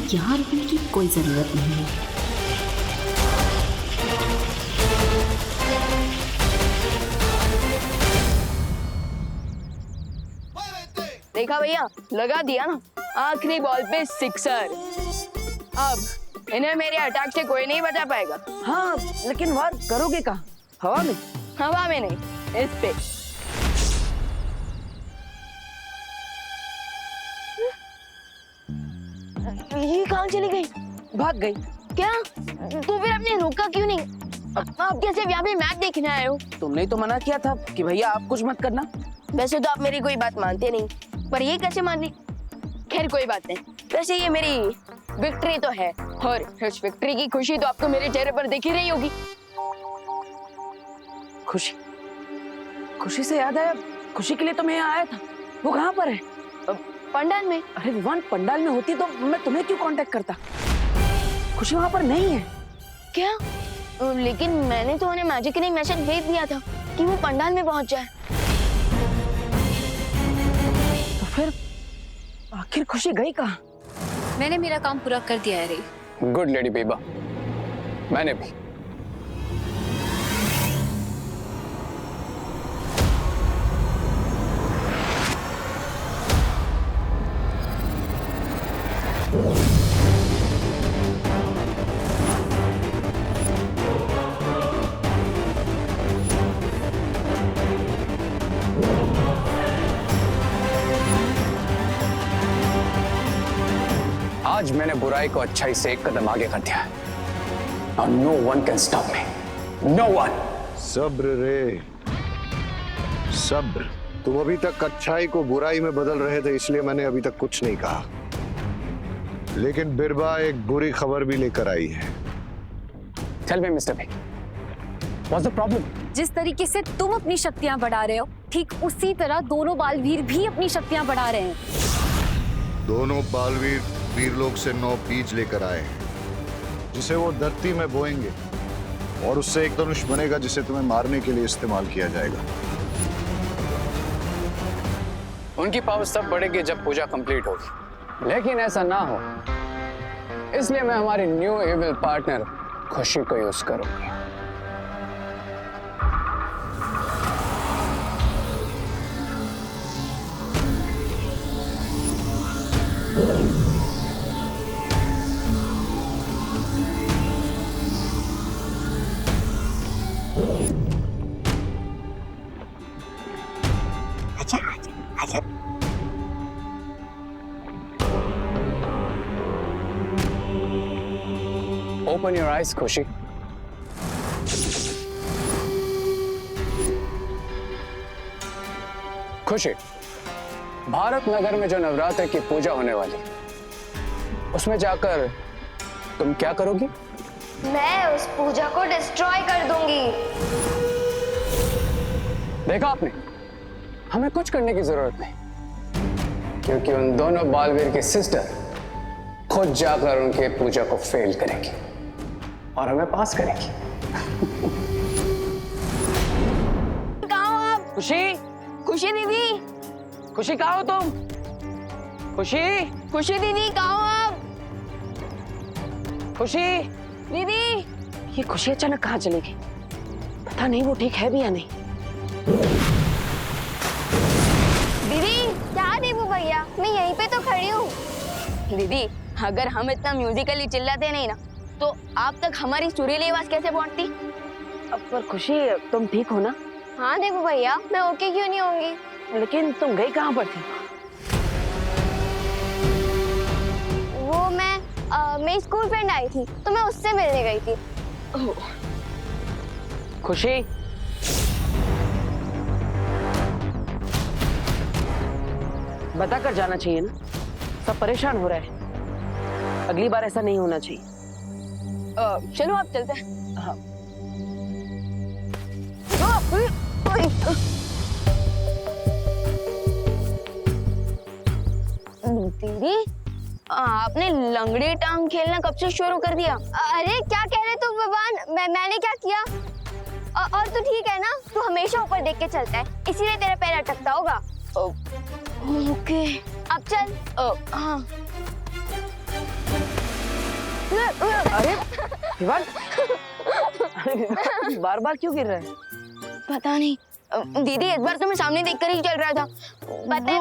यहाँ रुकने की कोई जरूरत नहीं है। देखा भैया, लगा दिया ना, आखिरी बॉल पे सिक्सर। अब इन्हें मेरे अटैक से कोई नहीं बचा पाएगा। हाँ, लेकिन वार करोगे कहाँ? हवा में? हवा में नहीं, इस पे। ये कहाँ चली गई? भाग गई। क्या? तो फिर आपने रोका क्यों नहीं? आप कैसे यहाँ पे मैच देखने आए हो? तुमने ही तो मना किया था कि भैया आप कुछ मत करना। वैसे तो आप मेरी कोई बात मानते नहीं, पर ये कैसे मान ली? खैर कोई बात नहीं। वैसे ये मेरी विक्ट्री तो है, और इस विक्ट्री की खुशी तो आपको मेरे चेहरे पर दिख ही रही होगी। खुशी? खुशी से याद आया, खुशी के लिए तो मैं यहाँ आया था। वो कहाँ पर है? पंडाल में। अरे विवान, पंडाल में होती तो मैं तुम्हें क्यों कांटेक्ट करता? खुशी वहाँ पर नहीं है। क्या? लेकिन मैंने तो उन्हें मैजिकली मैसेज भेज दिया था कि वो पंडाल में पहुंच जाए। तो फिर आखिर खुशी गई कहाँ? मैंने मेरा काम पूरा कर दिया है रे। गुड लेडी बेबा, मैंने भी। आज मैंने बुराई को अच्छाई से एक कदम आगे कर दिया है। Now no one can stop me. No one. सब्र रे, सब्र। तुम अभी तक अच्छाई को बुराई में बदल रहे थे, इसलिए मैंने अभी तक कुछ नहीं कहा। लेकिन बिरबा एक बुरी खबर भी लेकर आई है। Tell me, Mr. B. What's the problem? जिस तरीके से तुम अपनी शक्तियां बढ़ा रहे हो, ठीक उसी तरह दोनों बालवीर भी अपनी शक्तियां बढ़ा रहे हैं। दोनों बालवीर वीरलोक से 9 बीज लेकर आए हैं, जिसे वो धरती में बोएंगे और उससे एक धनुष बनेगा जिसे तुम्हें मारने के लिए इस्तेमाल किया जाएगा। उनकी पावर तब बढ़ेगी जब पूजा कंप्लीट होगी, लेकिन ऐसा ना हो, इसलिए मैं हमारी न्यू एविल पार्टनर खुशी को यूज करूंगी। Open your eyes, खुशी। खुशी, भारत नगर में जो नवरात्र की पूजा होने वाली, उसमें जाकर तुम क्या करोगी? मैं उस पूजा को डिस्ट्रॉय कर दूंगी। देखा आपने, हमें कुछ करने की जरूरत नहीं, क्योंकि उन दोनों बालवीर की सिस्टर खुद जाकर उनके पूजा को फेल करेगी और हमें पास करेगी। कहाँ हो आप? खुशी, खुशी दीदी, खुशी कहाँ हो तुम? खुशी, खुशी दीदी कहाँ हो आप? खुशी दीदी, ये खुशी अचानक कहाँ चली गई? पता नहीं वो ठीक है भी या नहीं। दीदी क्या देवू भैया, मैं यहीं पे तो खड़ी हूँ। दीदी, अगर हम इतना म्यूजिकली चिल्लाते नहीं ना, तो आप तक हमारी सुरीली आवाज कैसे पहुंचती? अब पर खुशी, तुम ठीक हो ना? हाँ देवू भैया, मैं ओके क्यों नहीं होंगी? लेकिन तुम गई कहाँ पर थी? वो मेरी स्कूल फ्रेंड आई थी, तो मैं उससे मिलने गई थी। खुशी, बता कर जाना चाहिए ना, सब परेशान हो रहे हैं। अगली बार ऐसा नहीं होना चाहिए। चलो आप चलते हैं। हाँ। दीदी, आपने लंगड़ी टांग खेलना कब से शुरू कर दिया? अरे क्या कह रहे तू भगवान, मैंने क्या किया? और तू ठीक है ना? तू हमेशा ऊपर देख के चलता है, इसीलिए तेरा पैर अटकता होगा। ओके, अब चल। हाँ। अरे विवान, बार बार क्यों गिर रहा है? पता नहीं दीदी, इस बार तो मैं सामने देखकर ही चल रहा था।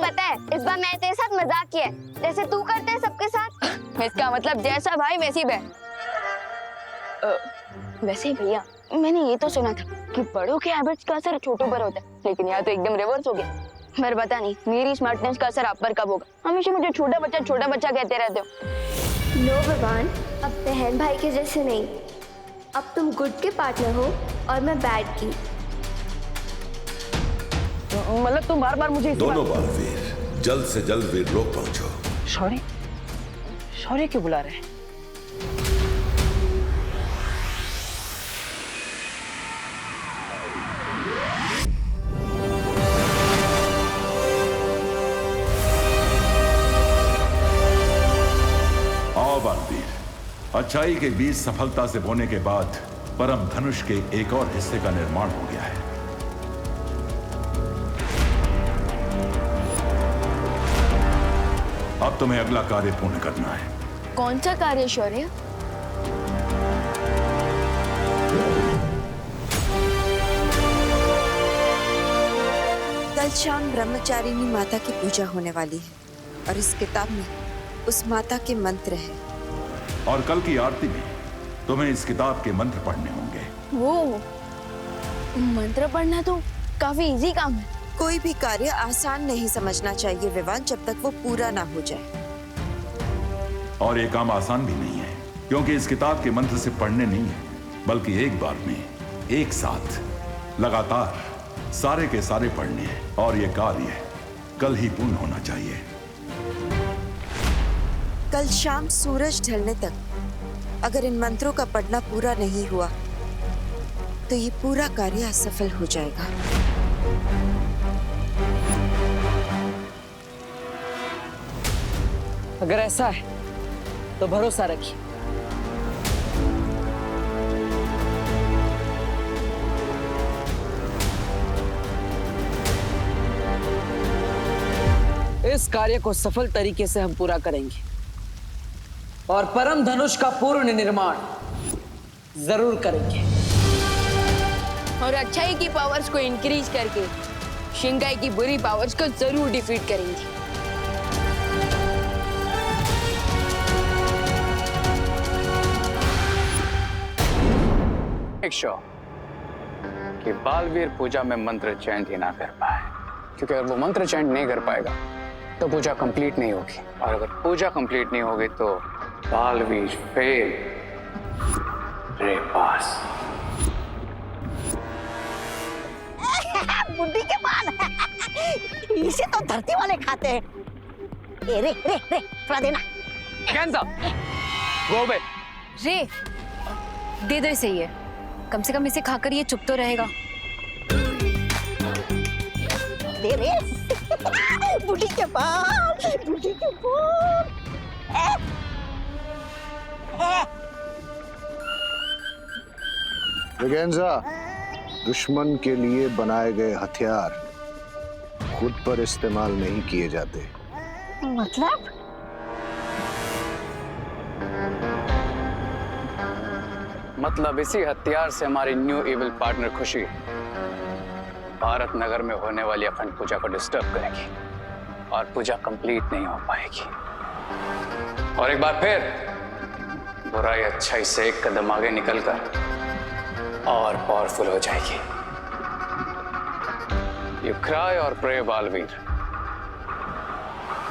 पता है इस बार मैंने तेरे साथ मजाक किया है, जैसे तू करता है सबके साथ। इसका मतलब जैसा भाई वैसी बहन। वैसे ही भैया, मैंने ये तो सुना था कि बड़ों के हैबिट्स का असर छोटों पर होता है, लेकिन यहाँ तो एकदम रिवर्स हो गया। पर पता नहीं मेरी स्मार्टनेस का असर आप पर कब होगा। हमेशा मुझे छोटा बच्चा कहते रहते हो। नो विवान, अब बहन भाई के जैसे नहीं, अब तुम गुड के पार्टनर हो और मैं बैड की। मतलब तुम बार बार मुझे इस दोनों बालवीर जल्द से जल्द वीरलोक पहुंचो। शौर्य, शौर्य क्यों बुला रहे हैं? आओ बालवीर, अच्छाई के बीज सफलता से बोने के बाद परम धनुष के एक और हिस्से का निर्माण हो गया है। अब तुम्हें अगला कार्य पूर्ण करना है। कौन सा कार्य शौर्य? कल शाम ब्रह्मचारिणी माता की पूजा होने वाली है और इस किताब में उस माता के मंत्र हैं। और कल की आरती में तुम्हें इस किताब के मंत्र पढ़ने होंगे। वो मंत्र पढ़ना तो काफी इजी काम है। कोई भी कार्य आसान नहीं समझना चाहिए विवान, जब तक वो पूरा ना हो जाए। और ये काम आसान भी नहीं है, क्योंकि इस किताब के मंत्र से पढ़ने नहीं है, बल्कि एक बार में एक साथ लगातार सारे के सारे पढ़ने हैं। और ये कार्य कल ही पूर्ण होना चाहिए। कल शाम सूरज ढलने तक अगर इन मंत्रों का पढ़ना पूरा नहीं हुआ तो ये पूरा कार्य असफल हो जाएगा। अगर ऐसा है तो भरोसा रखिए। इस कार्य को सफल तरीके से हम पूरा करेंगे और परम धनुष का पूर्ण निर्माण जरूर करेंगे। और अच्छाई की पावर्स को इंक्रीज करके शिंगाई की बुरी पावर्स को जरूर डिफीट करेंगे। मेक श्योर कि बालवीर पूजा में मंत्र चैंट ही ना कर पाए, क्योंकि अगर वो मंत्र चैंट नहीं कर पाएगा तो पूजा कंप्लीट नहीं होगी, और अगर पूजा कंप्लीट नहीं होगी तो बालवीर फेल। रे पास बुड्ढी के बाल इसे तो धरती वाले खाते हैं। ए, रे रे रे थोड़ा देना। कैंसा गोबे रे दे दो इसे, ये कम से कम इसे खाकर ये चुप तो रहेगा। दे रे बुड्ढी के बाल, बुड्ढी के बाल। वेगेंजा, दुश्मन के लिए बनाए गए हथियार खुद पर इस्तेमाल नहीं किए जाते। मतलब इसी हथियार से हमारी न्यू इविल पार्टनर खुशी भारत नगर में होने वाली अखंड पूजा को डिस्टर्ब करेगी और पूजा कंप्लीट नहीं हो पाएगी। और एक बार फिर बुराई अच्छाई से एक कदम आगे निकलकर और पावरफुल हो जाएगी। यू क्राई और प्रे बालवीर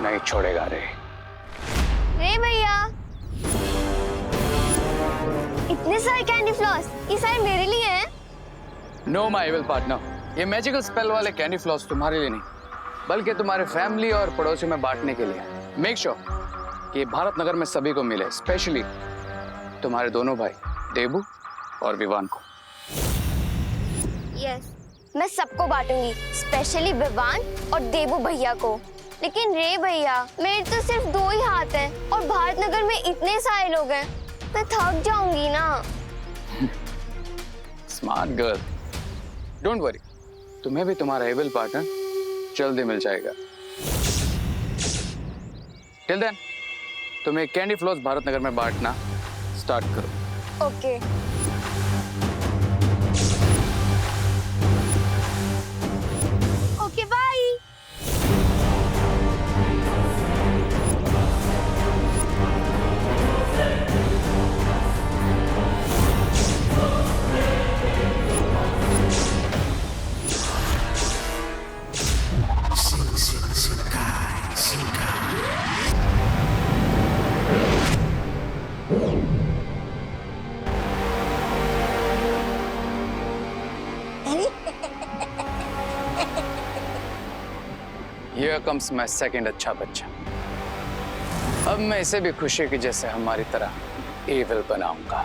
नहीं छोड़ेगा रे। रे भैया, इतने सारे कैंडी फ्लॉस, ये सारे मेरे लिए हैं? नो माय इविल पार्टनर, ये मैजिकल स्पेल वाले कैंडी फ्लॉस तुम्हारे लिए नहीं, बल्कि तुम्हारे फैमिली और पड़ोसियों में बांटने के लिए। मेक श्योर कि भारत नगर में सभी को मिले, स्पेशली तुम्हारे दोनों भाई देबू और विवान को। यस, मैं सबको बांटूंगी, स्पेशली विवान और देबू भैया को। लेकिन रे भैया, मेरे तो सिर्फ 2 ही हाथ हैं और भारत नगर में इतने सारे लोग हैं, मैं थक जाऊंगी ना। स्मार्ट गर्ल, डोंट वरी, तुम्हें भी तुम्हारा एबल पार्टनर जल्दी मिल जाएगा। टिल देन तुम्हें कैंडी फ्लॉस भारत नगर में बांटना स्टार्ट करो। Okay. Okay bye. Here comes my second अच्छा बच्चा। अब मैं इसे भी खुशी की जैसे हमारी तरह एविल बनाऊंगा।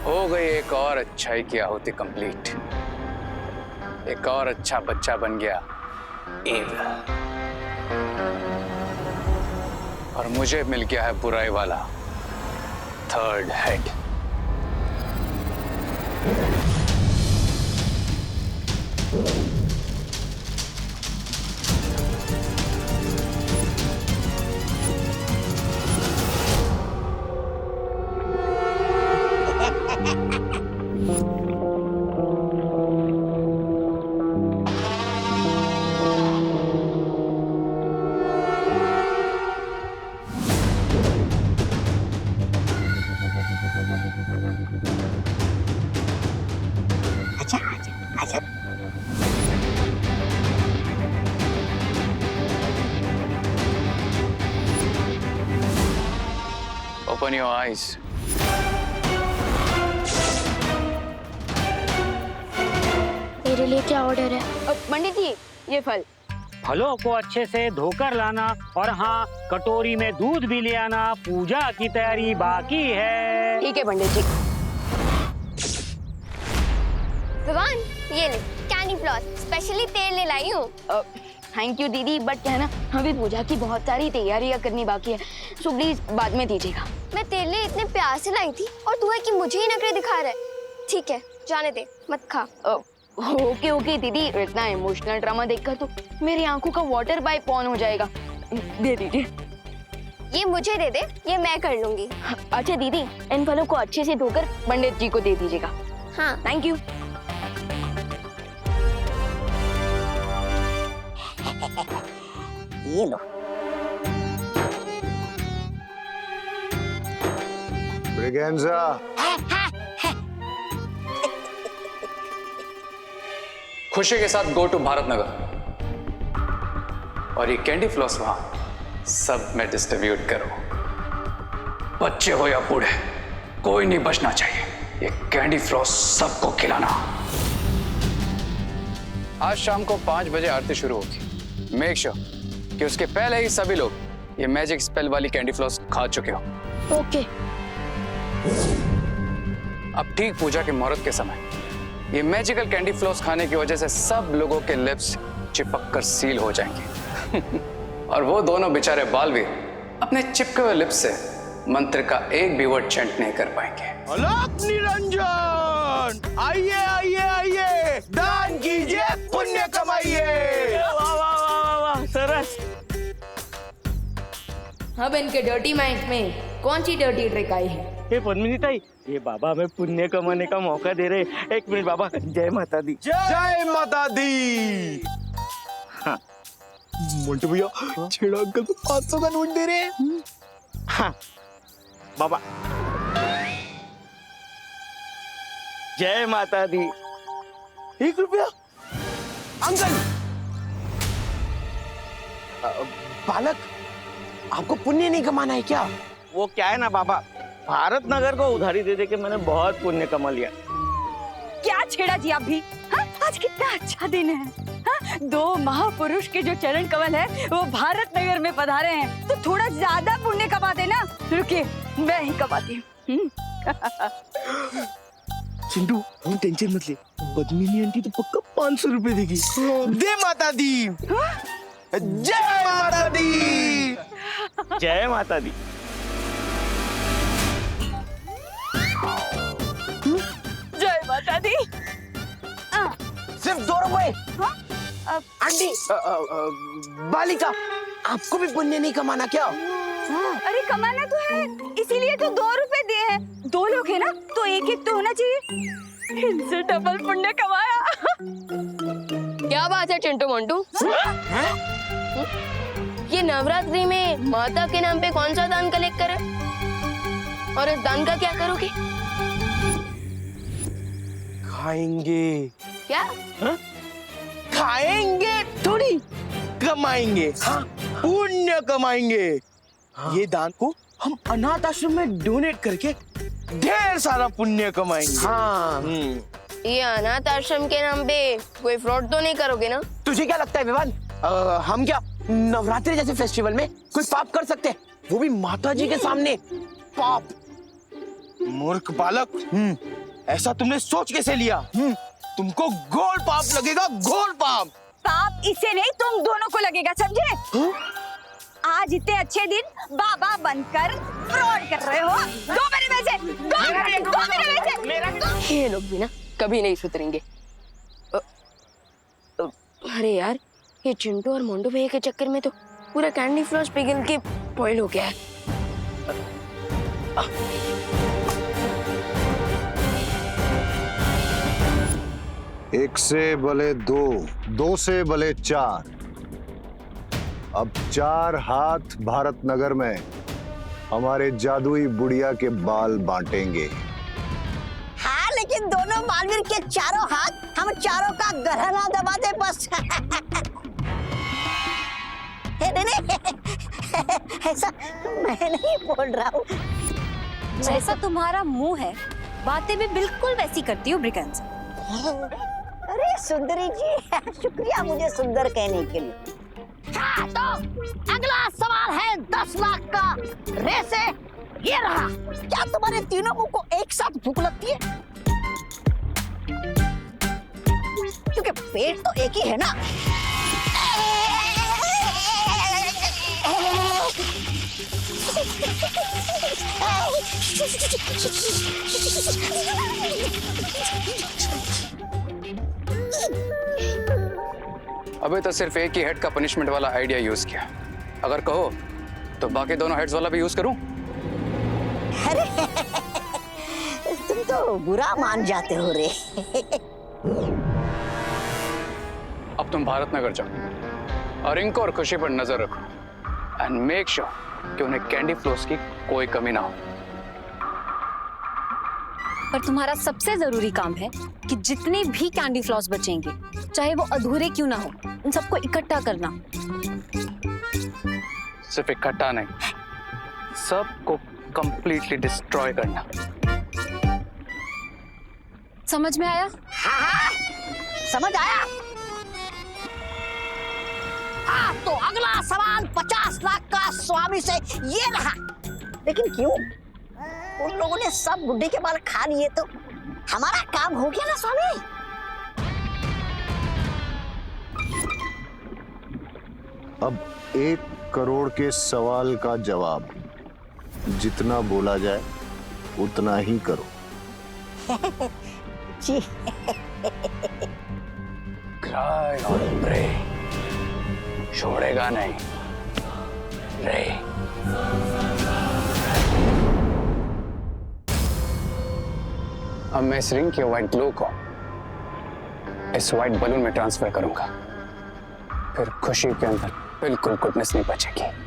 हो गई एक और अच्छाई की आहुति कंप्लीट। एक और अच्छा बच्चा बन गया एविल। और मुझे मिल गया है बुराई वाला third head. Open your eyes. मेरे लिए क्या ऑर्डर है? पंडित जी, ये फल। फलों को अच्छे से धोकर लाना और हाँ, कटोरी में दूध भी ले आना। पूजा की तैयारी बाकी है। ठीक है पंडित जी। भगवान, ये ले कैंडी फ्लॉस, स्पेशली तेल ले लाई हूँ। थैंक यू दीदी, बट क्या है ना, अभी पूजा की बहुत सारी तैयारियां करनी बाकी है, सो प्लीज बाद में दीजिएगा। मैं तेरे लिए इतने प्यार से लाई थी और तू है कि मुझे ही नखरे दिखा रहा है। ठीक है, जाने दे, मत खा। ओके ओके दीदी, इतना इमोशनल ड्रामा देखकर तो मेरी आंखों का वाटर पाइप ऑन हो जाएगा। दे दीजिए। ये मुझे दे दे, ये मैं कर लूंगी। अच्छा दीदी, इन फलों को अच्छे से धोकर पंडित जी को दे दीजिएगा। हाँ, थैंक यू। ये लो। ब्रिगेंजा, खुशी के साथ गो टू भारत नगर और ये कैंडी फ्लॉस वहां सब में डिस्ट्रीब्यूट करो। बच्चे हो या बूढ़े, कोई नहीं बचना चाहिए। ये कैंडी फ्लॉस सबको खिलाना। आज शाम को 5 बजे आरती शुरू होगी। मेक श्योर कि उसके पहले ही सभी लोग ये मैजिक स्पेल वाली कैंडी फ्लॉस खा चुके हो। ओके। अब ठीक पूजा के मुहूर्त के समय ये मैजिकल कैंडी फ्लॉस खाने की वजह से सब लोगों के लिप्स चिपक कर सील हो जाएंगे और वो दोनों बेचारे बालवीर अपने चिपके हुए लिप्स से मंत्र का एक भी वर्ड चैंट नहीं कर पाएंगे। अलग निरंजन, आइए आइए आइए, दान कीजिए, पुण्य कमाइए। वाह वाह वाह वाह, सरस। अब इनके डर्टी माइंड में कौन सी डर्टी ट्रिक आई है? ये पद्मिनी ताई, ये बाबा हमें पुण्य कमाने का मौका दे रहे। एक मिनट बाबा, जय माता दी। जय माता दी। हाँ। मोंटू भैया, छेड़ा अंकल को 500 का नोट दे रहे हैं। हाँ बाबा, जय माता दी। 1 रुपया। अंकल बालक, आपको पुण्य नहीं कमाना है क्या? वो क्या है ना बाबा, भारत नगर को उधारी दे दे के मैंने बहुत पुण्य कमा लिया। क्या छेड़ा जी आप भी? हाँ? आज कितना अच्छा दिन है। हाँ? 2 महापुरुष के जो चरण कमल है वो भारत नगर में पधारे हैं, तो थोड़ा ज्यादा पुण्य कमा देना। रुकिए, मैं ही कमाती हूँ। चिंटू, तुम टेंशन मत ले, पद्मिनी आंटी तो पक्का 500 रुपए देगी। दे माता दी। जय माता दी। जय माता दी। जय माता दी। सिर्फ 2 रुपए। आंटी, बालिका, आपको भी पुण्य नहीं कमाना क्या? अरे कमाना तो है, इसीलिए तो 2 रुपए दिए हैं। 2 लोग हैं ना, तो एक तो होना चाहिए। इनसे डबल पुण्य कमाया। क्या बात है चिंटू मोंटू? ये नवरात्रि में माता के नाम पे कौन सा दान कलेक्ट करे और इस दान का क्या करोगे? खाएंगे। क्या? खाएंगे थोड़ी, कमाएंगे। हाँ, पुण्य कमाएंगे। ये दान को हम अनाथ आश्रम में डोनेट करके ढेर सारा पुण्य कमाएंगे। हाँ। ये अनाथ आश्रम के नाम पे कोई फ्रॉड तो नहीं करोगे ना? तुझे क्या लगता है विवान, हम क्या नवरात्रि जैसे फेस्टिवल में कोई पाप कर सकते हैं, वो भी माता जी के सामने? पाप? मूर्ख बालक, ऐसा तुमने सोच कैसे लिया? तुमको घोर पाप लगेगा, घोर पाप। पाप इसे नहीं, तुम दोनों को लगेगा, समझे? आज इतने अच्छे दिन बाबा बनकर फ्रॉड कर रहे हो। दो मेरे में से, दो मेरे में से। ये लोग भी ना कभी नहीं सुधरेंगे। अरे यार, ये चिंटू और मोंटू भैया के चक्कर में तो पूरा कैंडी फ्लॉस पिघल के बॉयल हो गया है। एक से भले 2, 2 से भले 4। अब 4 हाथ भारत नगर में हमारे जादुई बुढ़िया के बाल बांटेंगे। हाँ, लेकिन दोनों बालवीर के चारों हाथ हम चारों का गहना दबा दे बस। नहीं, ऐसा मैं नहीं बोल रहा हूँ। जैसा तुम्हारा मुंह है, बातें भी बिल्कुल वैसी करती हो ब्रिकेंस। अरे सुंदरी जी, शुक्रिया मुझे सुंदर कहने के लिए। हाँ, तो अगला सवाल है 10 लाख का। रेस है, ये रहा। क्या तुम्हारे तीनों मुंह को एक साथ भूख लगती है? क्योंकि पेट तो एक ही है ना। अबे तो सिर्फ एक ही हेड का पनिशमेंट वाला आइडिया यूज किया। अगर कहो तो बाकी दोनों हेड्स वाला भी यूज करूं? अरे तुम तो बुरा मान जाते हो रे। अब तुम भारत नगर जाओ और इनको और खुशी पर नजर रखो एंड मेक श्योर कि उन्हें कैंडी फ्लोस की कोई कमी ना हो। पर तुम्हारा सबसे जरूरी काम है कि जितने भी कैंडी फ्लॉस बचेंगे, चाहे वो अधूरे क्यों ना हो, उन सबको इकट्ठा करना। सिर्फ इकट्ठा नहीं, सबको कंप्लीटली डिस्ट्रॉय करना। समझ में आया? हाँ, समझ आया। हाँ, तो अगला सवाल 50 लाख का स्वामी से ये रहा। लेकिन क्यों? उन लोगों ने सब बुड्ढे के बाल खा लिए तो हमारा काम हो गया ना स्वामी। अब 1 करोड़ के सवाल का जवाब जितना बोला जाए उतना ही करो। जी। क्राई और प्रे, छोड़ेगा नहीं रे। अब मैं इस रिंग के व्हाइट ग्लो को इस व्हाइट बलून में ट्रांसफर करूंगा, फिर खुशी के अंदर बिल्कुल गुडनेस नहीं बचेगी।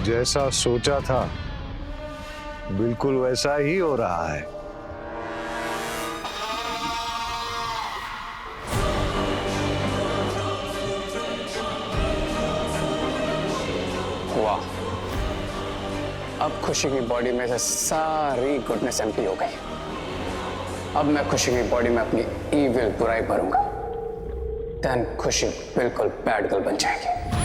जैसा सोचा था बिल्कुल वैसा ही हो रहा है। वाह, अब खुशी की बॉडी में से सारी गुडनेस एम्प्टी हो गई। अब मैं खुशी की बॉडी में अपनी ईविल बुराई भरूंगा, देन खुशी बिल्कुल बैड गर्ल बन जाएगी।